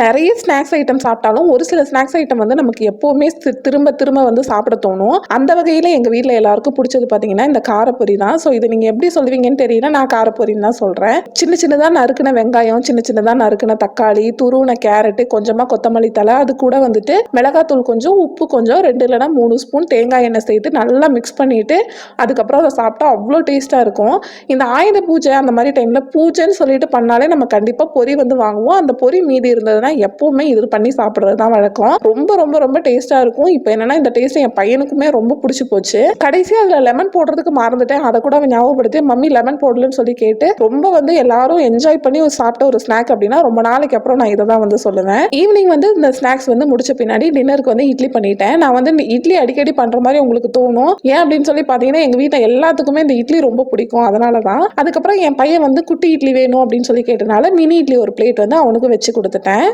நிறைய snacks item சாப்பிட்டாலும் ஒரு சில ஸ்நாக்ஸ் ஐட்டம் வந்து நமக்கு எப்போவுமே திரும்ப திரும்ப வந்து சாப்பிட தோணும். அந்த வகையில் எங்கள் வீட்டில் எல்லாருக்கும் பிடிச்சது பார்த்தீங்கன்னா இந்த காரப்பொரி தான். ஸோ இதை நீங்கள் எப்படி சொல்லுவீங்கன்னு தெரியல, நான் காரப்பொரின்னு தான் சொல்கிறேன். சின்ன சின்னதாக நறுக்கின வெங்காயம், சின்ன சின்னதாக நறுக்கின தக்காளி, துருவின கேரட்டு, கொஞ்சமாக கொத்தமல்லி தலை, அது கூட வந்துட்டு மிளகாத்தூள் கொஞ்சம், உப்பு கொஞ்சம், 2 இல்லைனா 3 ஸ்பூன் தேங்காய் எண்ணெய் சேர்த்து நல்லா மிக்ஸ் பண்ணிவிட்டு அதுக்கப்புறம் அதை சாப்பிட்டா அவ்வளோ டேஸ்ட்டாக இருக்கும். இந்த ஆயுத பூஜை அந்த மாதிரி டைமில் பூஜைன்னு சொல்லிட்டு பண்ணாலே நம்ம கண்டிப்பாக பொரி வந்து வாங்குவோம். அந்த பொரி மீதி இருந்ததுன்னா எப்பவுமே இது பண்ணி சாப்பிட்றது தான் வழக்கம். ரொம்ப ரொம்ப ரொம்ப டேஸ்ட்டாக இருக்கும். இப்போ என்னன்னா இந்த டேஸ்ட் என் பையனுக்குமே ரொம்ப பிடிச்சி போச்சு. கடைசியாக அதில் லெமன் போடுறதுக்கு மறந்துட்டேன். அதை கூட அவன் ஞாபகப்படுத்தி மம்மி லெமன் போடலன்னு சொல்லி கேட்டு ரொம்ப வந்து எல்லாரும் என்ஜாய் பண்ணி சாப்பிட்ட ஒரு ஸ்நாக் அப்படின்னா ரொம்ப நாளைக்கு அப்புறம் நான் இதை தான் வந்து சொல்லுவேன். ஈவினிங் வந்து இந்த ஸ்நாக்ஸ் வந்து முடிச்ச பின்னாடி டின்னருக்கு வந்து இட்லி பண்ணிட்டேன். நான் வந்து இட்லி அடிக்கடி பண்ற மாதிரி உங்களுக்கு தோணும். ஏன் அப்படின்னு சொல்லி பார்த்தீங்கன்னா எங்க வீட்டில் எல்லாத்துக்குமே இந்த இட்லி ரொம்ப பிடிக்கும். அதனால தான். அதுக்கப்புறம் என் பையன் வந்து குட்டி இட்லி வேணும் அப்படின்னு சொல்லி கேட்டனால மினி இட்லி ஒரு பிளேட் வந்து அவனுக்கு வச்சு கொடுத்துட்டேன்.